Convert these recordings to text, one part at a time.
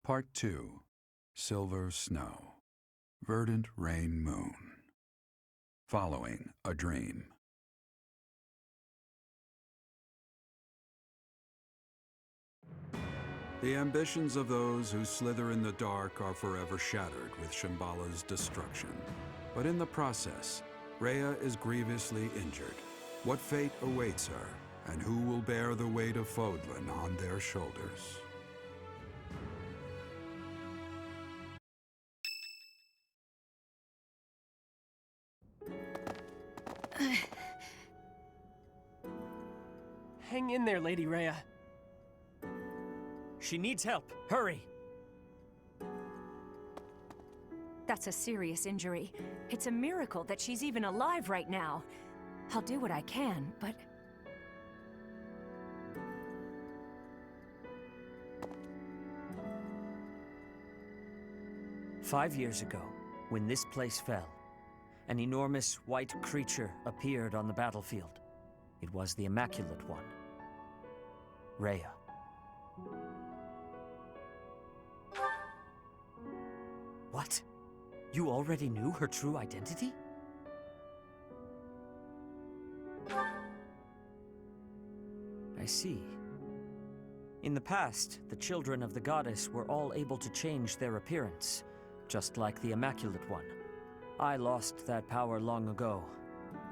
Part 2. Silver Snow. Verdant Rain Moon. Following a Dream. The ambitions of those who slither in the dark are forever shattered with Shambhala's destruction. But in the process, Rhea is grievously injured. What fate awaits her, and who will bear the weight of Fodlan on their shoulders? Hang in there, Lady Rhea. She needs help. Hurry! That's a serious injury. It's a miracle that she's even alive right now. I'll do what I can, but... "5 years ago, when this place fell, an enormous white creature appeared on the battlefield. It was the Immaculate One, Rhea. What? You already knew her true identity? I see. In the past, the children of the goddess were all able to change their appearance, just like the Immaculate One. I lost that power long ago,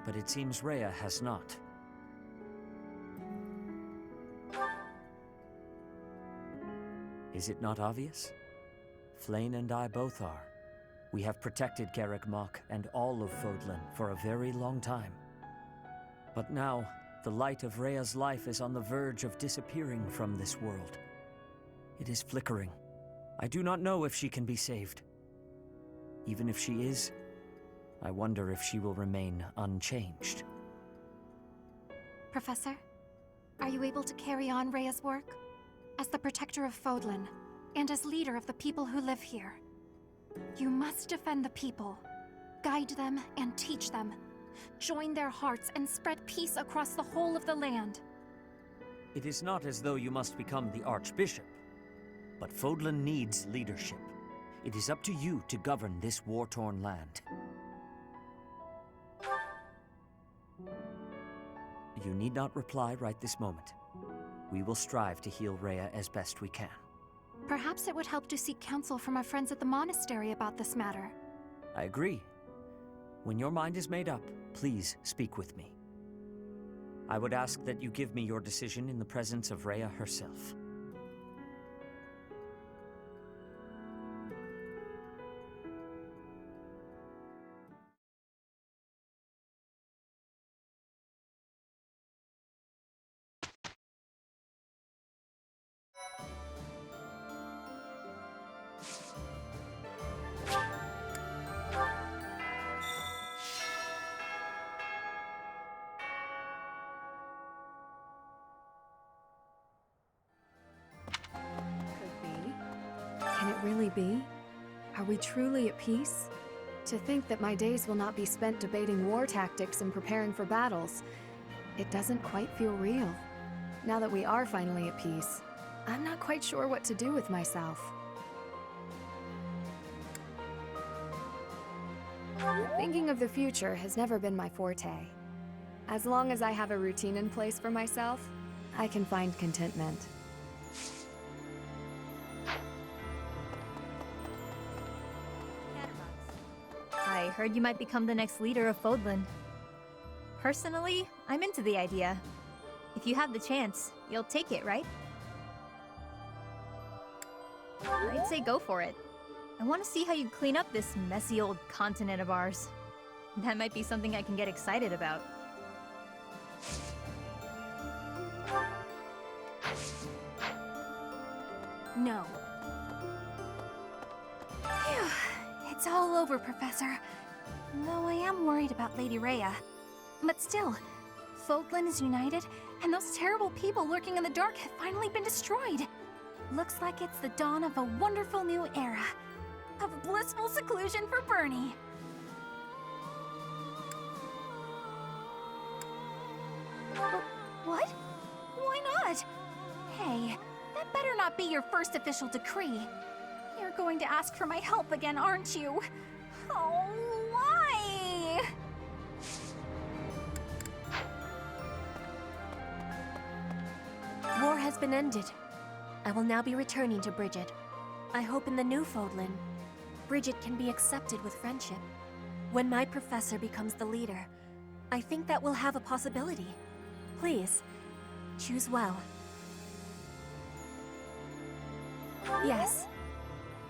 but it seems Rhea has not. Is it not obvious? Flayn and I both are. We have protected Garreg Mach and all of Fodlan for a very long time. But now, the light of Rhea's life is on the verge of disappearing from this world. It is flickering. I do not know if she can be saved. Even if she is, I wonder if she will remain unchanged. Professor, are you able to carry on Rhea's work? As the protector of Fodlan, and as leader of the people who live here. You must defend the people, guide them and teach them, join their hearts and spread peace across the whole of the land. It is not as though you must become the Archbishop, but Fodlan needs leadership. It is up to you to govern this war-torn land. You need not reply right this moment. We will strive to heal Rhea as best we can. Perhaps it would help to seek counsel from our friends at the monastery about this matter. I agree. When your mind is made up, please speak with me. I would ask that you give me your decision in the presence of Rhea herself. Can it really be? Are we truly at peace? To think that my days will not be spent debating war tactics and preparing for battles, it doesn't quite feel real. Now that we are finally at peace, I'm not quite sure what to do with myself. Thinking of the future has never been my forte. As long as I have a routine in place for myself, I can find contentment. I heard you might become the next leader of Fodlan. Personally, I'm into the idea. If you have the chance, you'll take it, right? I'd say go for it. I want to see how you clean up this messy old continent of ours. That might be something I can get excited about. No. Phew. It's all over, Professor. Though I am worried about Lady Rhea. But still, Fodlan is united, and those terrible people lurking in the dark have finally been destroyed. Looks like it's the dawn of a wonderful new era. Of blissful seclusion for Bernie. What? Why not? Hey, that better not be your first official decree. You're going to ask for my help again, aren't you? Oh, why? War has been ended. I will now be returning to Bridget. I hope in the new Fodlan, Bridget can be accepted with friendship. When my professor becomes the leader, I think that we'll have a possibility. Please, choose well. Yes.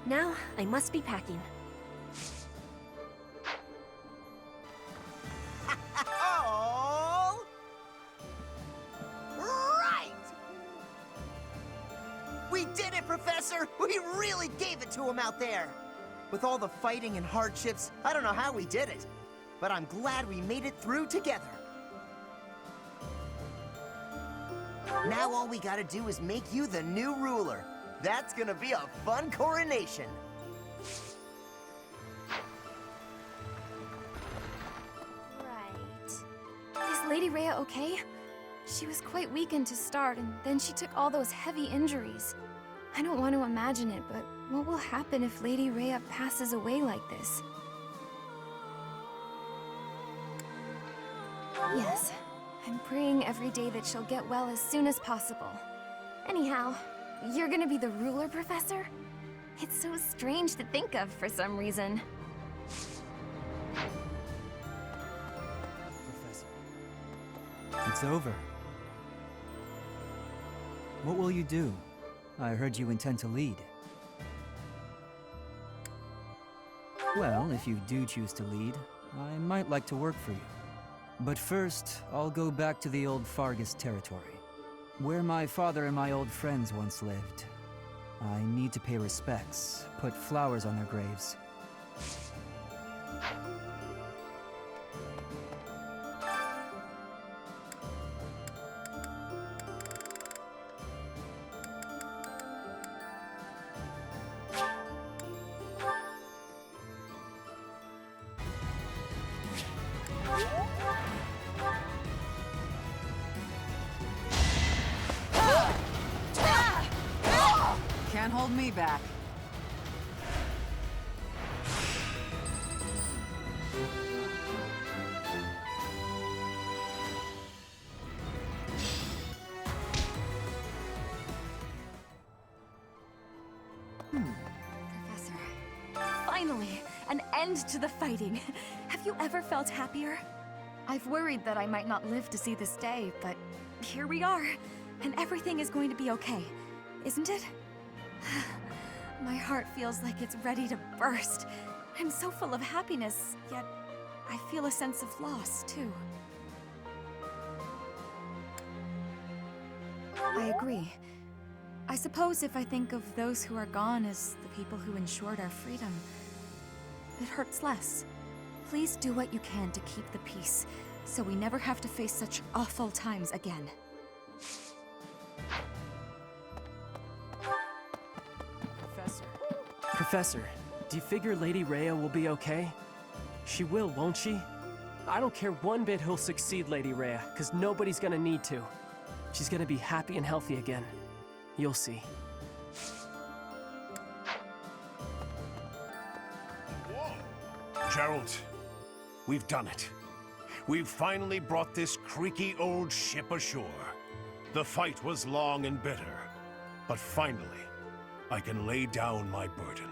Now, I must be packing. Oh! Right! We did it, Professor! We really gave it to him out there! With all the fighting and hardships, I don't know how we did it. But I'm glad we made it through together. Now all we gotta do is make you the new ruler. That's gonna be a fun coronation. Right. Is Lady Rhea okay? She was quite weakened to start, and then she took all those heavy injuries. I don't want to imagine it, but what will happen if Lady Rhea passes away like this? Yes, I'm praying every day that she'll get well as soon as possible. Anyhow, you're gonna be the ruler, Professor? It's so strange to think of for some reason. Professor. It's over. What will you do? I heard you intend to lead. Well, if you do choose to lead, I might like to work for you. But first, I'll go back to the old Fargus territory, where my father and my old friends once lived. I need to pay respects, put flowers on their graves. Can't hold me back. Professor. Finally, an end to the fighting. Have you ever felt happier? I've worried that I might not live to see this day, but here we are. And everything is going to be okay, isn't it? My heart feels like it's ready to burst. I'm so full of happiness, yet I feel a sense of loss, too. I agree. I suppose if I think of those who are gone as the people who ensured our freedom, it hurts less. Please do what you can to keep the peace, so we never have to face such awful times again. Professor, do you figure Lady Rhea will be okay? She will, won't she? I don't care one bit who'll succeed Lady Rhea, because nobody's gonna need to. She's gonna be happy and healthy again. You'll see. Gerald, we've done it. We've finally brought this creaky old ship ashore. The fight was long and bitter, but finally, I can lay down my burden.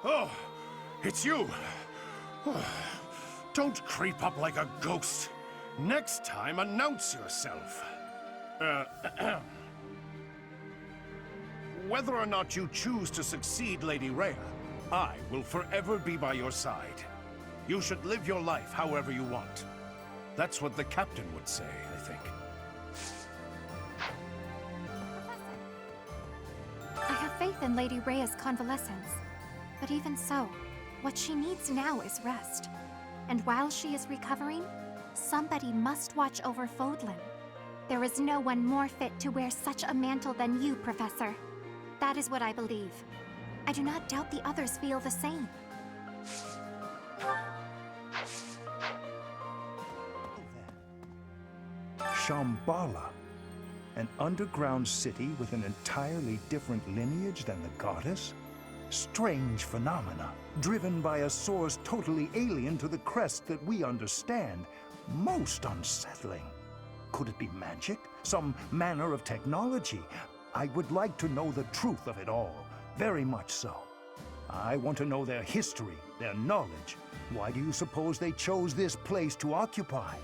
Oh, it's you! Don't creep up like a ghost. Next time, announce yourself. Whether or not you choose to succeed Lady Rhea, I will forever be by your side. You should live your life however you want. That's what the captain would say, I think. I have faith in Lady Rhea's convalescence. But even so, what she needs now is rest. And while she is recovering, somebody must watch over Fodlan. There is no one more fit to wear such a mantle than you, Professor. That is what I believe. I do not doubt the others feel the same. Shambhala. An underground city with an entirely different lineage than the goddess? Strange phenomena, driven by a source totally alien to the crest that we understand. Most unsettling. Could it be magic? Some manner of technology? I would like to know the truth of it all. Very much so. I want to know their history, their knowledge. Why do you suppose they chose this place to occupy?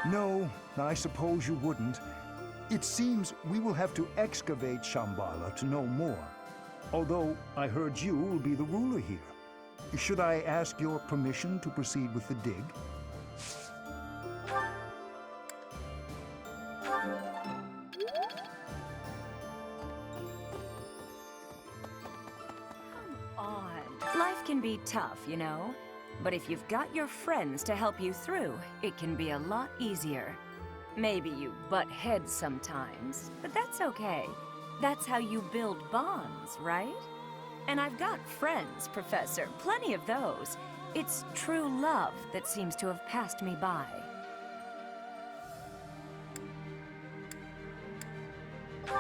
No, I suppose you wouldn't. It seems we will have to excavate Shambhala to know more. Although I heard you will be the ruler here. Should I ask your permission to proceed with the dig? Life can be tough, you know? But if you've got your friends to help you through, it can be a lot easier. Maybe you butt heads sometimes, but that's okay. That's how you build bonds, right? And I've got friends, Professor, plenty of those. It's true love that seems to have passed me by.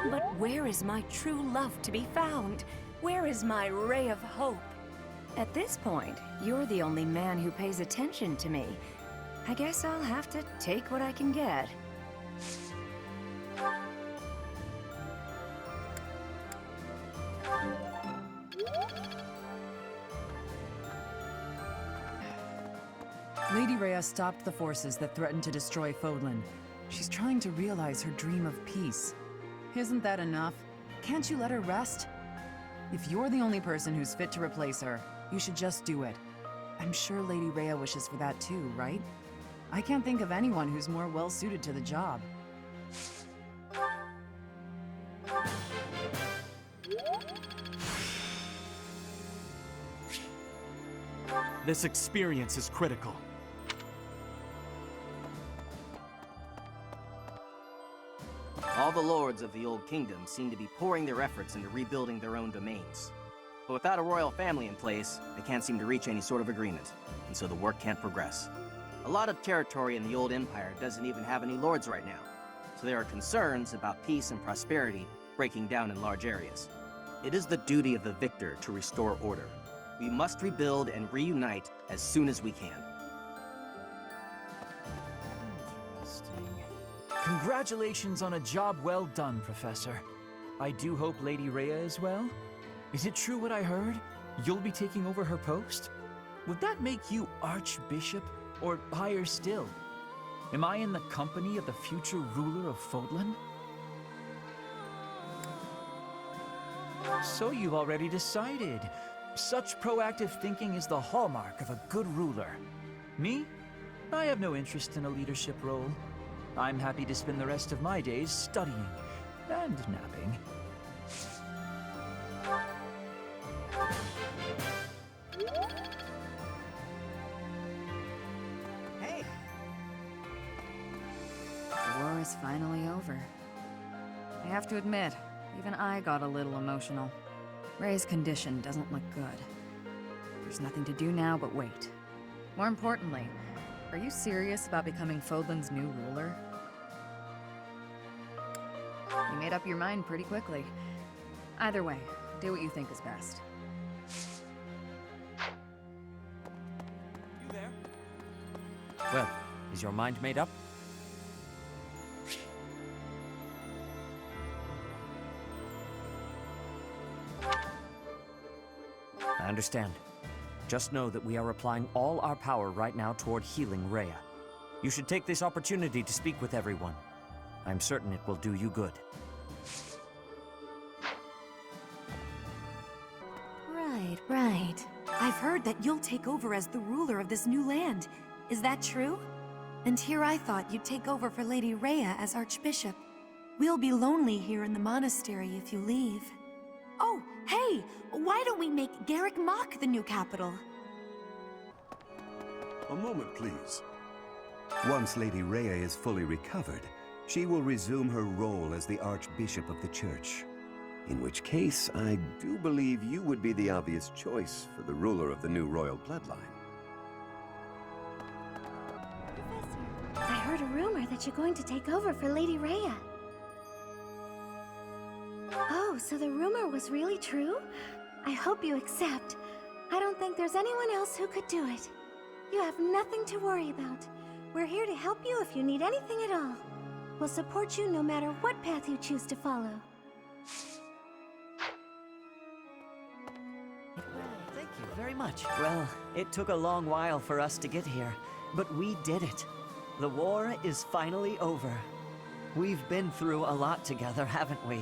But where is my true love to be found? Where is my ray of hope? At this point, you're the only man who pays attention to me. I guess I'll have to take what I can get. Lady Rhea stopped the forces that threatened to destroy Fodlan. She's trying to realize her dream of peace. Isn't that enough? Can't you let her rest? If you're the only person who's fit to replace her, you should just do it. I'm sure Lady Rhea wishes for that too, right? I can't think of anyone who's more well-suited to the job. This experience is critical. All the lords of the Old Kingdom seem to be pouring their efforts into rebuilding their own domains. But without a royal family in place, they can't seem to reach any sort of agreement, and so the work can't progress. A lot of territory in the Old Empire doesn't even have any lords right now, so there are concerns about peace and prosperity breaking down in large areas. It is the duty of the victor to restore order. We must rebuild and reunite as soon as we can. Congratulations on a job well done, Professor. I do hope Lady Rhea is well. Is it true what I heard? You'll be taking over her post? Would that make you Archbishop, or higher still? Am I in the company of the future ruler of Fodlan? So you've already decided. Such proactive thinking is the hallmark of a good ruler. Me? I have no interest in a leadership role. I'm happy to spend the rest of my days studying and napping. Hey! The war is finally over. I have to admit, even I got a little emotional. Ray's condition doesn't look good. There's nothing to do now but wait. More importantly, are you serious about becoming Fodlan's new ruler? You made up your mind pretty quickly. Either way, do what you think is best. You there? Well, is your mind made up? I understand. Just know that we are applying all our power right now toward healing Rhea. You should take this opportunity to speak with everyone. I'm certain it will do you good. Right. I've heard that you'll take over as the ruler of this new land. Is that true? And here I thought you'd take over for Lady Rhea as Archbishop. We'll be lonely here in the monastery if you leave. Oh, hey! Why don't we make Garrick Mach the new capital? A moment, please. Once Lady Rhea is fully recovered, she will resume her role as the Archbishop of the Church. In which case, I do believe you would be the obvious choice for the ruler of the new royal bloodline. I heard a rumor that you're going to take over for Lady Rhea. Oh, so the rumor was really true? I hope you accept. I don't think there's anyone else who could do it. You have nothing to worry about. We're here to help you if you need anything at all. We'll support you no matter what path you choose to follow. Thank you very much. Well, it took a long while for us to get here, but we did it. The war is finally over. We've been through a lot together, haven't we?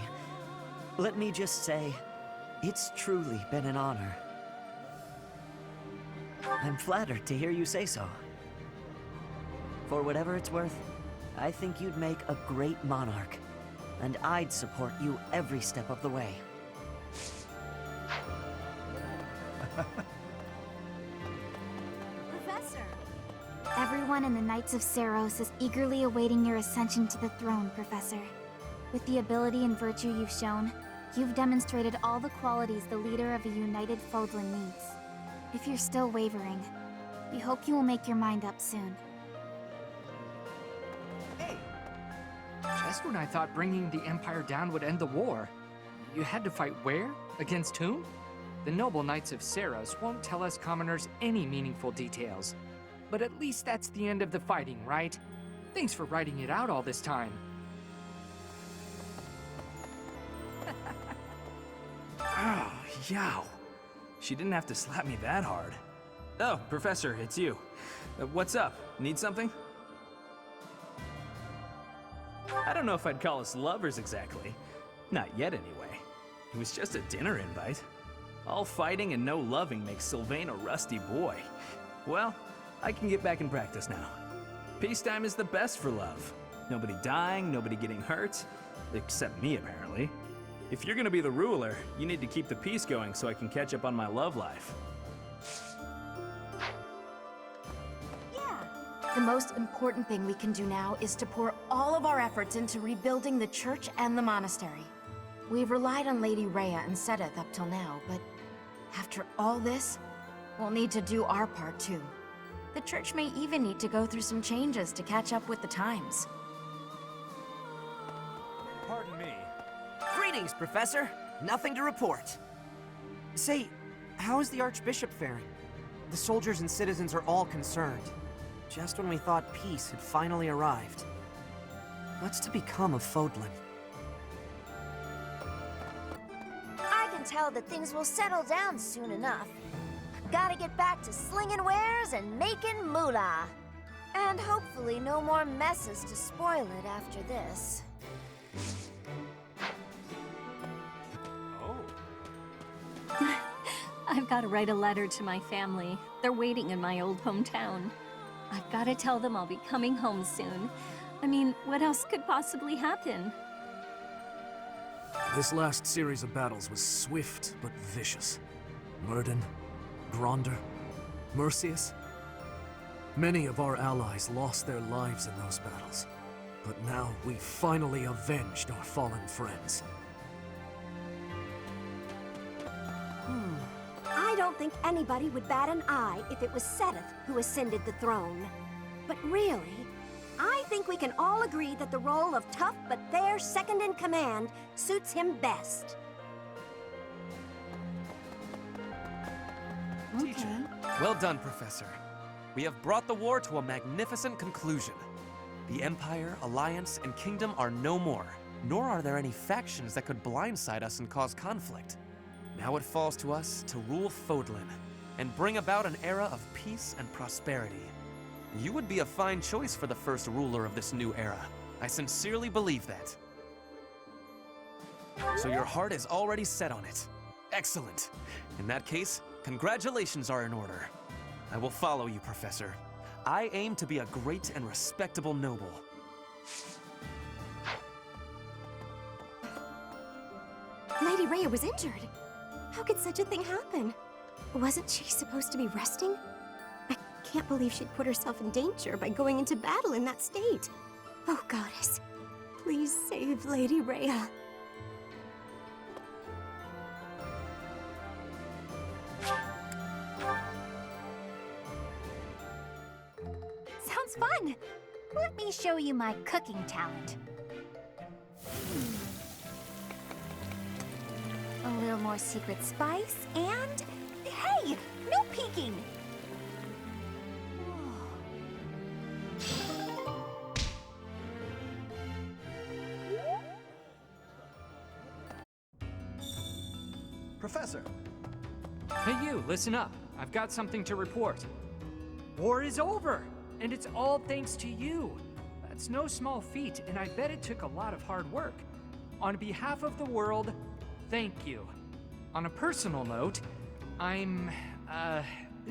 Let me just say, it's truly been an honor. I'm flattered to hear you say so. For whatever it's worth, I think you'd make a great monarch, and I'd support you every step of the way. Professor! Everyone in the Knights of Seiros is eagerly awaiting your ascension to the throne, Professor. With the ability and virtue you've shown, you've demonstrated all the qualities the leader of a united Fodlan needs. If you're still wavering, we hope you will make your mind up soon. Just when I thought bringing the Empire down would end the war, you had to fight where? Against whom? The noble Knights of Seiros won't tell us commoners any meaningful details. But at least that's the end of the fighting, right? Thanks for writing it out all this time. Oh, yow. She didn't have to slap me that hard. Oh, Professor, it's you. What's up? Need something? I don't know if I'd call us lovers exactly. Not yet, anyway. It was just a dinner invite. All fighting and no loving makes Sylvain a rusty boy. Well, I can get back in practice now. Peacetime is the best for love. Nobody dying, nobody getting hurt. Except me, apparently. If you're gonna be the ruler, you need to keep the peace going so I can catch up on my love life. The most important thing we can do now is to pour all of our efforts into rebuilding the church and the monastery. We've relied on Lady Rhea and Sedith up till now, but after all this, we'll need to do our part too. The church may even need to go through some changes to catch up with the times. Pardon me. Greetings, Professor. Nothing to report. Say, how is the Archbishop faring? The soldiers and citizens are all concerned. Just when we thought peace had finally arrived. What's to become of Fodlan? I can tell that things will settle down soon enough. Gotta get back to slinging wares and making moolah. And hopefully no more messes to spoil it after this. I've got to write a letter to my family. They're waiting in my old hometown. I've got to tell them I'll be coming home soon. I mean, what else could possibly happen? This last series of battles was swift but vicious. Murden, Gronder, Mercius. Many of our allies lost their lives in those battles. But now we've finally avenged our fallen friends. I don't think anybody would bat an eye if it was Sedith who ascended the throne. But really, I think we can all agree that the role of tough but fair second-in-command suits him best. Teacher. Well done, Professor. We have brought the war to a magnificent conclusion. The Empire, Alliance, and Kingdom are no more, nor are there any factions that could blindside us and cause conflict. Now it falls to us to rule Fodlan and bring about an era of peace and prosperity. You would be a fine choice for the first ruler of this new era. I sincerely believe that. So your heart is already set on it. Excellent. In that case, congratulations are in order. I will follow you, Professor. I aim to be a great and respectable noble. Lady Rhea was injured. How could such a thing happen? Wasn't she supposed to be resting? I can't believe she'd put herself in danger by going into battle in that state. Oh, Goddess, please save Lady Rhea. Sounds fun! Let me show you my cooking talent. A little more secret spice, and... Hey! No peeking! Professor! Hey you, listen up. I've got something to report. War is over, and it's all thanks to you. That's no small feat, and I bet it took a lot of hard work. On behalf of the world, thank you. On a personal note, I'm,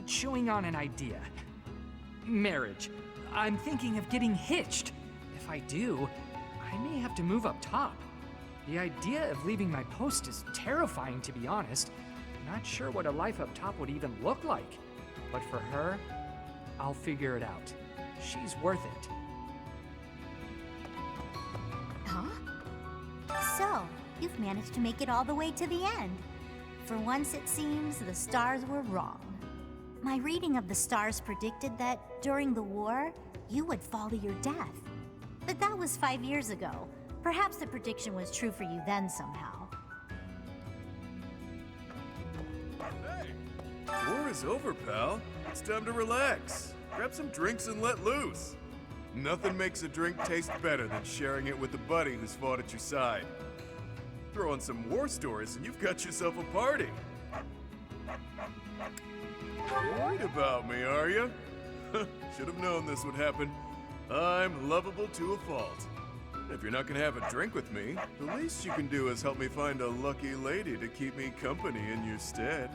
chewing on an idea. Marriage. I'm thinking of getting hitched. If I do, I may have to move up top. The idea of leaving my post is terrifying, to be honest. Not sure what a life up top would even look like. But for her, I'll figure it out. She's worth it. Huh? So, you've managed to make it all the way to the end. For once, it seems the stars were wrong. My reading of the stars predicted that during the war, you would fall to your death. But that was 5 years ago. Perhaps the prediction was true for you then somehow. War is over, pal. It's time to relax. Grab some drinks and let loose. Nothing makes a drink taste better than sharing it with a buddy who's fought at your side. Throw on some war stories and you've got yourself a party. Worried about me, are you? Should have known this would happen. I'm lovable to a fault. If you're not gonna have a drink with me, the least you can do is help me find a lucky lady to keep me company in your stead.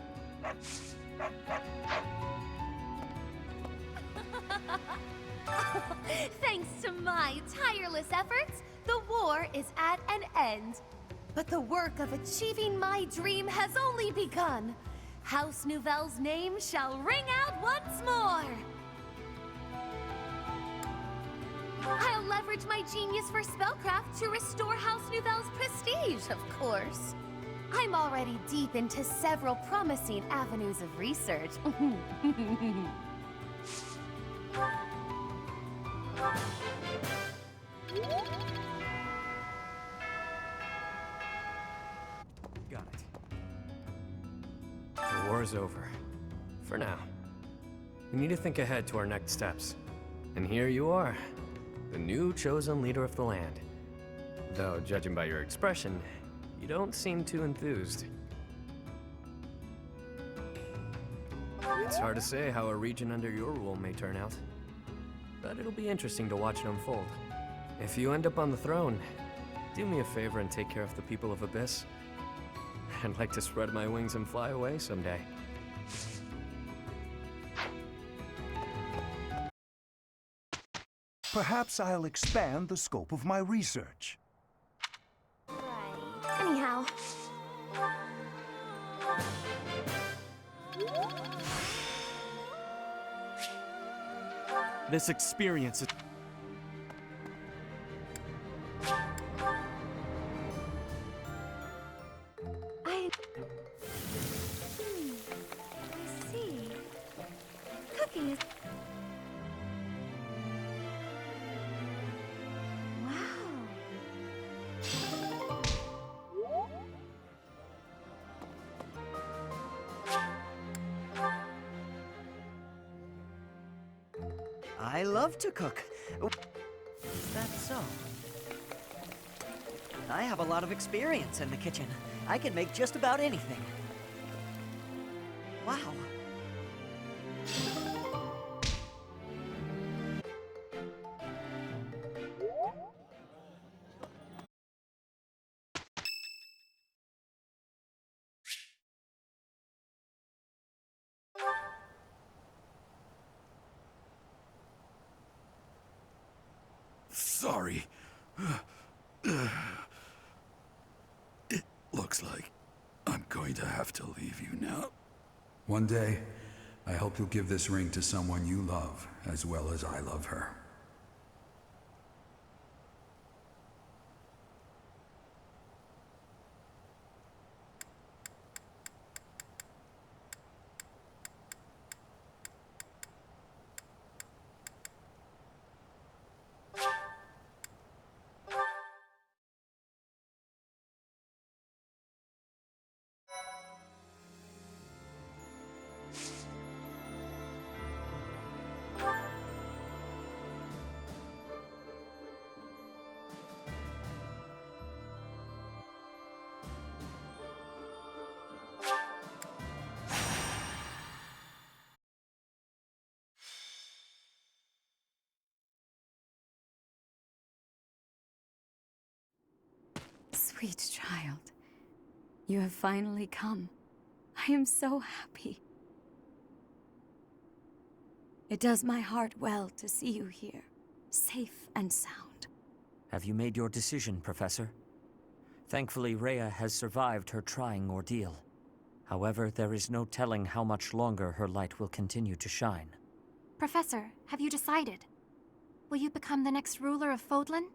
Thanks to my tireless efforts, the war is at an end. But the work of achieving my dream has only begun. House Nouvelle's name shall ring out once more. I'll leverage my genius for spellcraft to restore House Nouvelle's prestige, of course. I'm already deep into several promising avenues of research. Got it. The war's over. For now. We need to think ahead to our next steps. And here you are, the new chosen leader of the land. Though, judging by your expression, you don't seem too enthused. It's hard to say how a region under your rule may turn out. But it'll be interesting to watch it unfold. If you end up on the throne, do me a favor and take care of the people of Abyss. I'd like to spread my wings and fly away someday. Perhaps I'll expand the scope of my research. Anyhow. This experience is... I see. Cooking is... I love to cook. Is that so? I have a lot of experience in the kitchen. I can make just about anything. Wow. Sorry. It looks like I'm going to have to leave you now. One day, I hope you'll give this ring to someone you love as well as I love her. Sweet child, you have finally come. I am so happy. It does my heart well to see you here, safe and sound. Have you made your decision, Professor? Thankfully, Rhea has survived her trying ordeal. However, there is no telling how much longer her light will continue to shine. Professor, have you decided? Will you become the next ruler of Fodlan?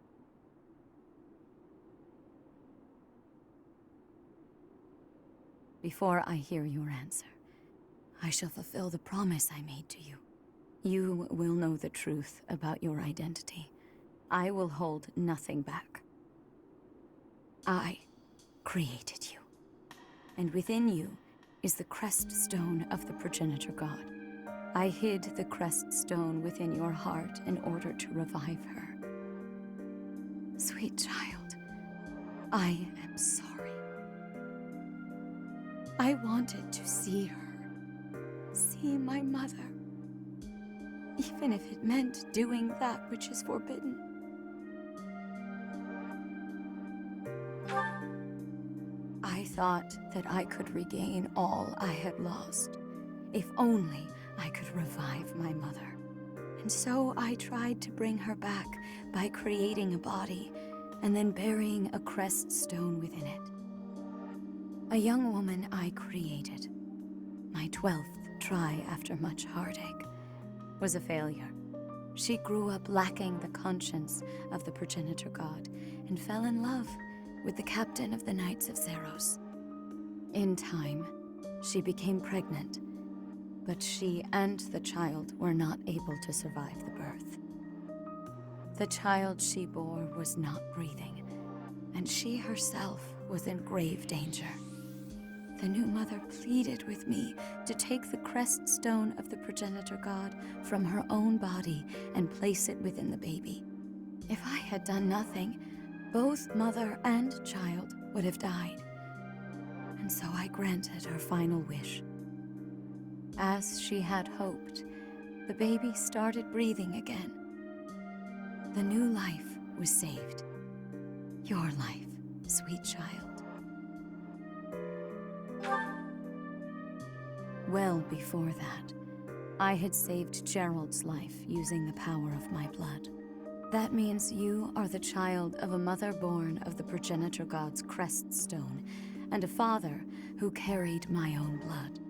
Before I hear your answer, I shall fulfill the promise I made to you. You will know the truth about your identity. I will hold nothing back. I created you. And within you is the crest stone of the progenitor god. I hid the crest stone within your heart in order to revive her. Sweet child, I am sorry. I wanted to see her. See my mother. Even if it meant doing that which is forbidden. I thought that I could regain all I had lost, if only I could revive my mother. And so I tried to bring her back by creating a body and then burying a crest stone within it. A young woman I created, my 12th try after much heartache, was a failure. She grew up lacking the conscience of the progenitor god and fell in love with the captain of the Knights of Seiros. In time, she became pregnant, but she and the child were not able to survive the birth. The child she bore was not breathing, and she herself was in grave danger. The new mother pleaded with me to take the crest stone of the progenitor god from her own body and place it within the baby. If I had done nothing, both mother and child would have died. And so I granted her final wish. As she had hoped, the baby started breathing again. The new life was saved. Your life, sweet child. Well before that, I had saved Gerald's life using the power of my blood. That means you are the child of a mother born of the progenitor god's crest stone, and a father who carried my own blood.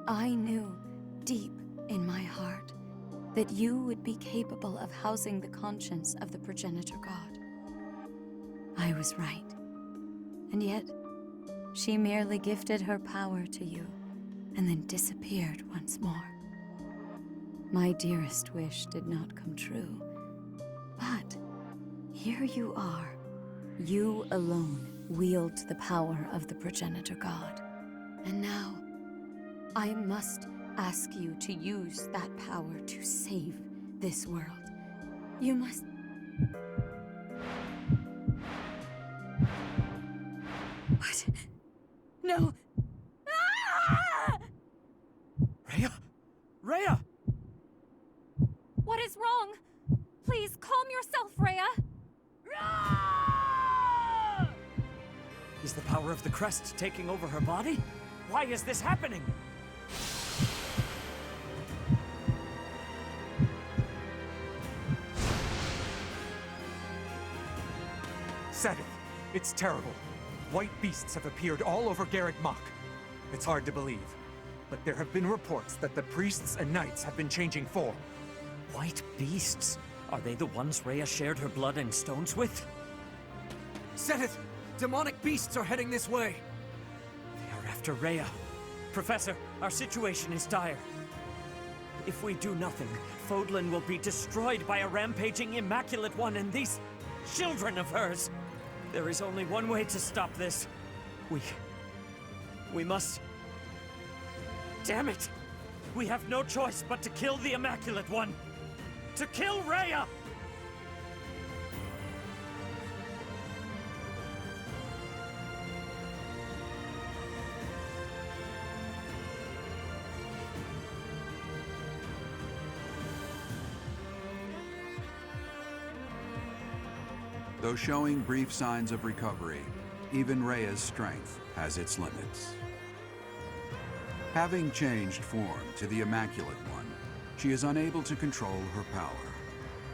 I knew, deep in my heart, that you would be capable of housing the conscience of the progenitor god. I was right. And yet, she merely gifted her power to you, and then disappeared once more. My dearest wish did not come true. But here you are. You alone wield the power of the progenitor god. And now, I must ask you to use that power to save this world. You must... What? No! Ah! Rhea! Rhea! What is wrong? Please, calm yourself, Rhea! Is the power of the crest taking over her body? Why is this happening? Said it. It's terrible. White beasts have appeared all over Garreg Mach. It's hard to believe, but there have been reports that the priests and knights have been changing form. White beasts? Are they the ones Rhea shared her blood and stones with? Said it! Demonic beasts are heading this way! They are after Rhea. Professor, our situation is dire. If we do nothing, Fodlan will be destroyed by a rampaging Immaculate One and these children of hers. There is only one way to stop this. We must... Damn it! We have no choice but to kill the Immaculate One! To kill Rhea! Though showing brief signs of recovery, even Rhea's strength has its limits. Having changed form to the Immaculate One, she is unable to control her power.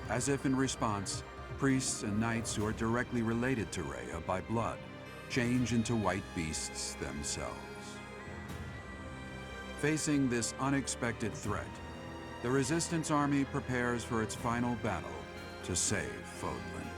As if in response, priests and knights who are directly related to Rhea by blood change into white beasts themselves. Facing this unexpected threat, the Resistance Army prepares for its final battle to save Fodlan.